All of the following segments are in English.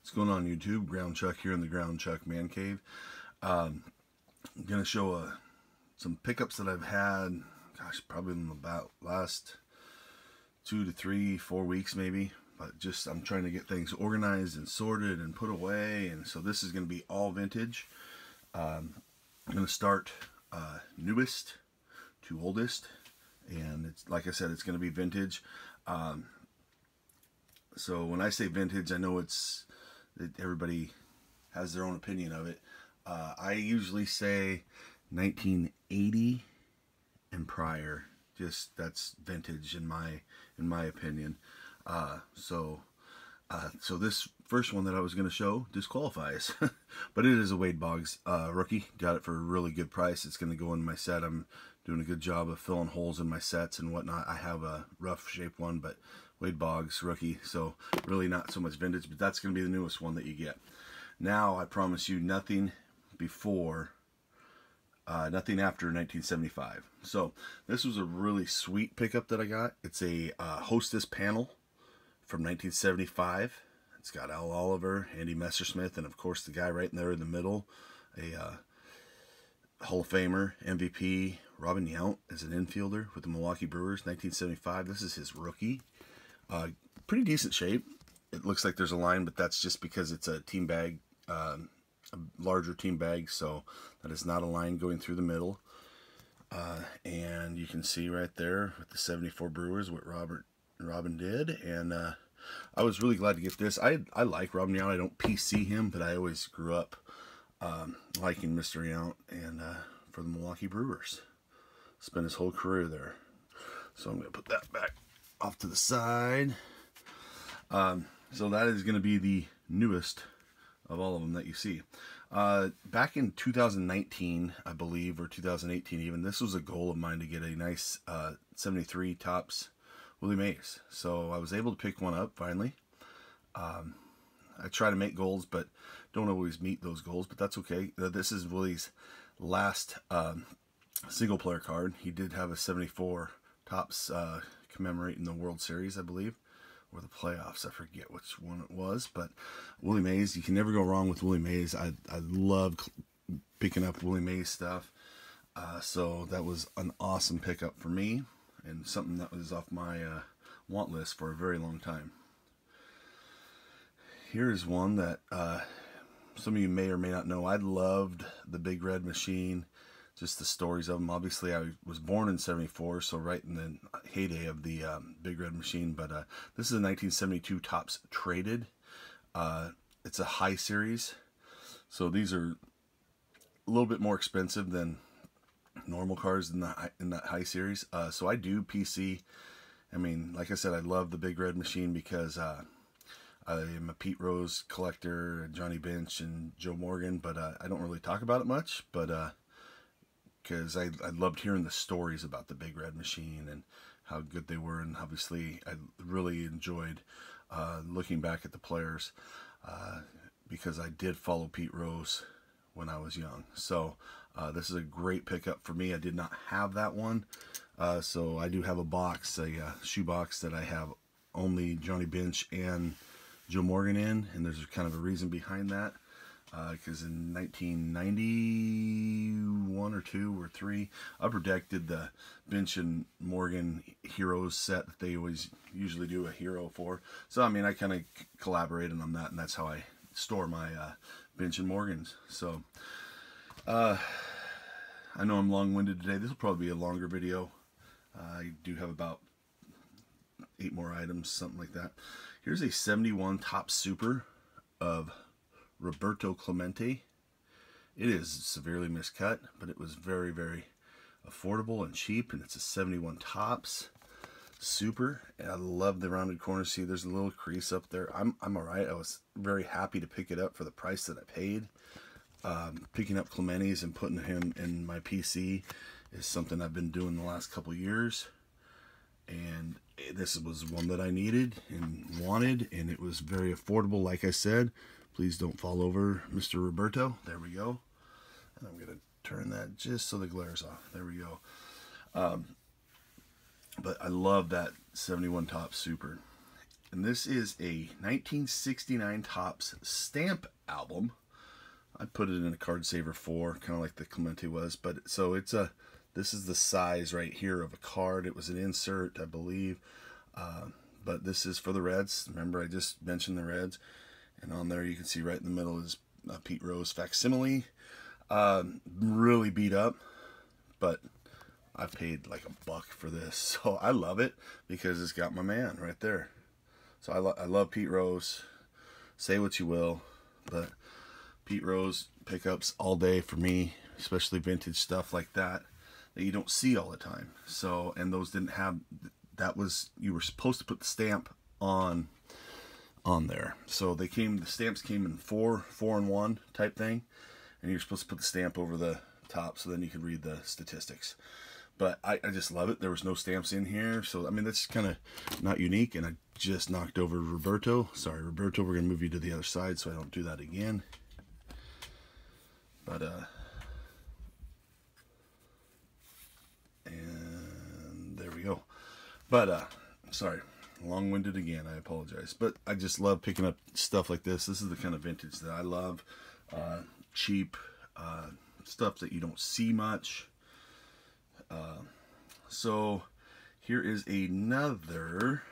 What's going on YouTube? Ground Chuck here in the Ground Chuck Man Cave. I'm going to show some pickups that I've had, gosh, probably in about last 2 to 3, 4 weeks maybe. But just I'm trying to get things organized and sorted and put away. And so this is going to be all vintage. I'm going to start newest to oldest. And it's like I said, it's going to be vintage. So when I say vintage, I know everybody has their own opinion of it. I usually say 1980 and prior. Just that's vintage in my opinion. So this first one that I was going to show disqualifies, but it is a Boggs rookie. Got it for a really good price. It's going to go in my set. I'm doing a good job of filling holes in my sets and whatnot. I have a rough shape one, but Boggs rookie, so really not so much vintage, but that's going to be the newest one that you get. Now I promise you nothing before, nothing after 1975. So this was a really sweet pickup that I got. It's a Hostess panel from 1975. It's got Al Oliver, Andy Messersmith, and of course the guy right in there in the middle, a Hall of Famer, MVP, Robin Yount as an infielder with the Milwaukee Brewers, 1975. This is his rookie. Pretty decent shape. It looks like there's a line, but that's just because it's a team bag, a larger team bag, so that is not a line going through the middle. And you can see right there with the 74 Brewers what Robin did, and I was really glad to get this. I like Robin Yount. I don't PC him, but I always grew up liking Mr. Yount, and for the Milwaukee Brewers. Spent his whole career there. So I'm going to put that back off to the side. So that is going to be the newest of all of them that you see. Back in 2019, I believe, or 2018 even, this was a goal of mine to get a nice 73 Topps Willie Mays. So I was able to pick one up finally. I try to make goals, but don't always meet those goals, but that's okay. This is Willie's last single player card. He did have a 74 Topps commemorating the World Series, I believe, or the playoffs. I forget which one it was, but Willie Mays, you can never go wrong with Willie Mays. I love picking up Willie Mays stuff. So that was an awesome pickup for me and something that was off my want list for a very long time. Here's one that some of you may or may not know. I loved the Big Red Machine, just the stories of them. Obviously, I was born in 74, so right in the heyday of the Big Red Machine. But this is a 1972 Topps Traded. It's a high series, so these are a little bit more expensive than normal cars in that high series. So I do PC. I mean, like I said, I love the Big Red Machine because I am a Pete Rose collector, Johnny Bench, and Joe Morgan, but I don't really talk about it much, but because I loved hearing the stories about the Big Red Machine and how good they were, and obviously I really enjoyed looking back at the players because I did follow Pete Rose when I was young. So this is a great pickup for me. I did not have that one, so I do have a box, a shoe box that I have only Johnny Bench and Joe Morgan in, and there's kind of a reason behind that. Because in 1991 or 2 or 3, I protected the Bench and Morgan Heroes set that they always usually do a hero for. So I mean, I kind of collaborated on that, and that's how I store my Bench and Morgans. So I know I'm long-winded today. This will probably be a longer video. I do have about 8 more items, something like that. Here's a 71 Topps Super of Roberto Clemente. It is severely miscut, but it was very, very affordable and cheap, and it's a 71 Topps Super. And I love the rounded corners. See, there's a little crease up there. I'm alright. I was very happy to pick it up for the price that I paid. Picking up Clemente's and putting him in my PC is something I've been doing the last couple years, and this was one that I needed and wanted, and it was very affordable. Like I said, please don't fall over, Mr. Roberto. There we go. And I'm going to turn that just so the glare's off. There we go. But I love that 71 Topps Super. And this is a 1969 Topps stamp album. I put it in a card saver 4, kind of like the Clemente was. But so it's a, this is the size right here of a card. It was an insert, I believe. But this is for the Reds. Remember, I just mentioned the Reds. And on there you can see right in the middle is Pete Rose facsimile. Really beat up, but I paid like $1 for this. So I love it because it's got my man right there. So I love Pete Rose. Say what you will, but Pete Rose pickups all day for me, especially vintage stuff like that you don't see all the time. So, and those didn't have, that was, you were supposed to put the stamp on there. So they came, the stamps came in 4-in-1 type thing, and you're supposed to put the stamp over the top so then you could read the statistics. But I just love it. There was no stamps in here, so I mean that's kind of not unique. And I just knocked over Roberto. Sorry, Roberto. We're gonna move you to the other side so I don't do that again. But and there we go. But sorry, long-winded again. I apologize. But I just love picking up stuff like this. This is the kind of vintage that I love. Cheap stuff that you don't see much. So here is another.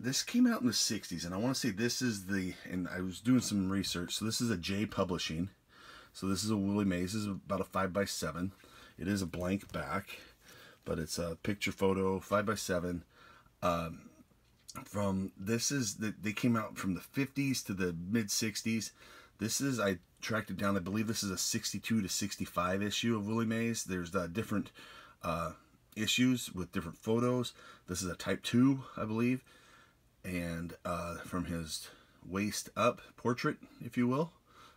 This came out in the 60s, and I want to say this is the, and I was doing some research, so this is a J Publishing. So this is a Willie Mays. This is about a 5x7. It is a blank back, but it's a picture photo 5x7. From, this is, they came out from the 50s to the mid 60s. This is, I tracked it down, I believe this is a 62 to 65 issue of Willie Mays. There's different issues with different photos. This is a type 2, I believe. And from his waist up portrait, if you will.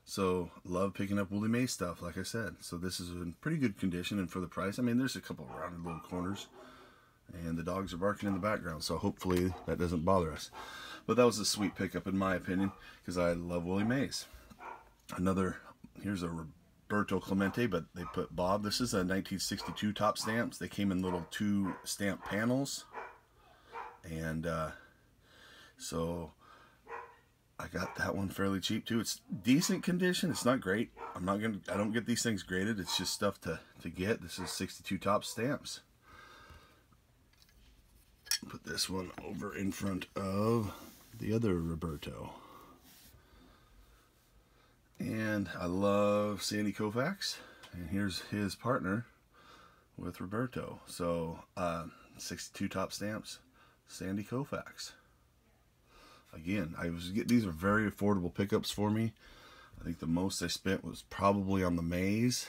So, love picking up Willie Mays stuff, like I said. So this is in pretty good condition, and for the price, I mean, there's a couple of rounded little corners. And the dogs are barking in the background, so hopefully that doesn't bother us. But that was a sweet pickup in my opinion, because I love Willie Mays. Another, here's a Roberto Clemente, but they put Bob. This is a 1962 Top stamps. They came in little 2 stamp panels. And so I got that one fairly cheap too. It's decent condition. It's not great. I don't get these things graded. It's just stuff to get. This is 62 Top stamps. Put this one over in front of the other Roberto. And I love Sandy Koufax. And here's his partner with Roberto. So 62 Top stamps, Sandy Koufax. Again, these are very affordable pickups for me. I think the most I spent was probably on the Mays.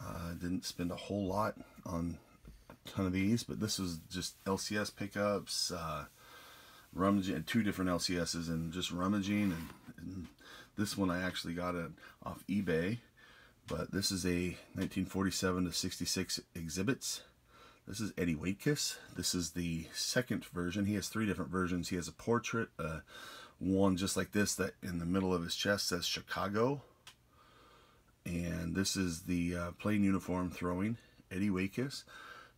I didn't spend a whole lot on a ton of these, but this was just LCS pickups, rummaging, 2 different LCSs, and just rummaging. And this one I actually got it off eBay, but this is a 1947 to 66 exhibits. This is Eddie Waitkus. This is the second version. He has 3 different versions. He has a portrait, one just like this that in the middle of his chest says Chicago. And this is the plain uniform throwing, Eddie Waitkus.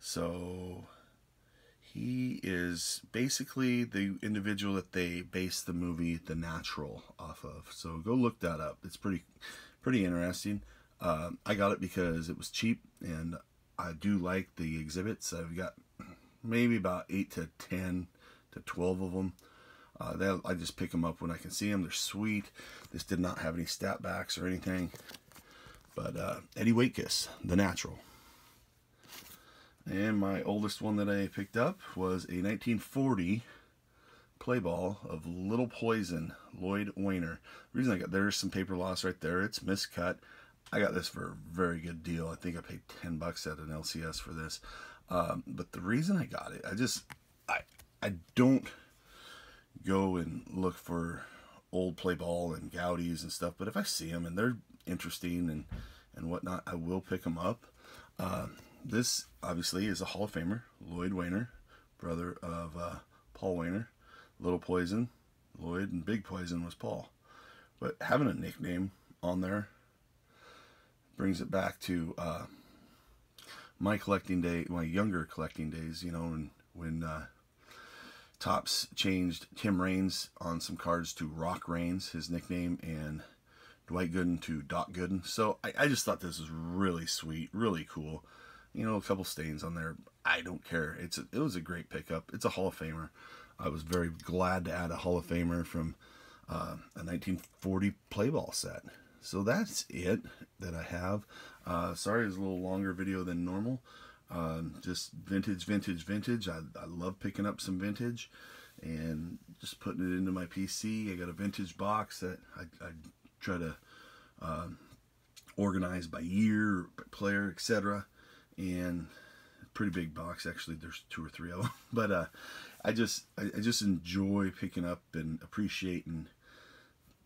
So he is basically the individual that they based the movie The Natural off of. So go look that up. It's pretty interesting. I got it because it was cheap, and I do like the exhibits. I've got maybe about 8 to 10 to 12 of them. I just pick them up when I can see them. They're sweet. This did not have any stat backs or anything. But Eddie Waitkus, The Natural. And my oldest one that I picked up was a 1940 Playball of Little Poison, Lloyd, Waner. The reason I got, there's some paper loss right there. It's miscut. I got this for a very good deal. I think I paid $10 at an LCS for this. But the reason I got it, I don't go and look for old Playball and Goudies and stuff. But if I see them and they're interesting and whatnot, I will pick them up. This obviously is a Hall of Famer, Lloyd Waner, brother of Paul Waner. Little Poison, Lloyd, and Big Poison was Paul. But having a nickname on there brings it back to my collecting day, my younger collecting days, you know, and when Topps changed Tim Raines on some cards to Rock Raines, his nickname, and Dwight Gooden to Doc Gooden. So I just thought this was really sweet, really cool. You know, a couple stains on there. I don't care. It was a great pickup. It's a Hall of Famer. I was very glad to add a Hall of Famer from a 1940 Playball set. So that's it that I have. Sorry, it's a little longer video than normal. Just vintage. I love picking up some vintage and just putting it into my PC. I got a vintage box that I try to organize by year, by player, etc. And pretty big box, actually. There's 2 or 3 of them. But I just enjoy picking up and appreciating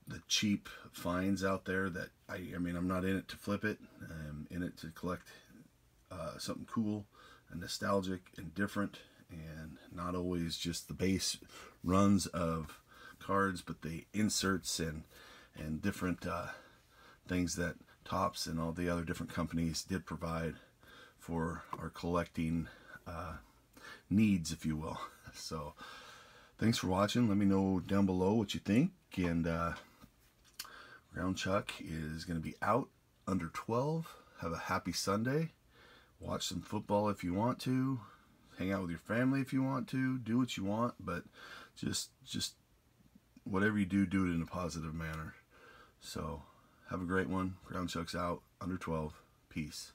the cheap finds out there. That I mean, I'm not in it to flip it. I'm in it to collect something cool and nostalgic and different, and not always just the base runs of cards, but the inserts and different things that Topps and all the other different companies did provide for our collecting needs, if you will. So thanks for watching. Let me know down below what you think. And Ground Chuck is going to be out under 12. Have a happy Sunday. Watch some football if you want to. Hang out with your family if you want to. Do what you want, but just whatever you do, do it in a positive manner. So have a great one. Ground Chuck's out under 12. Peace.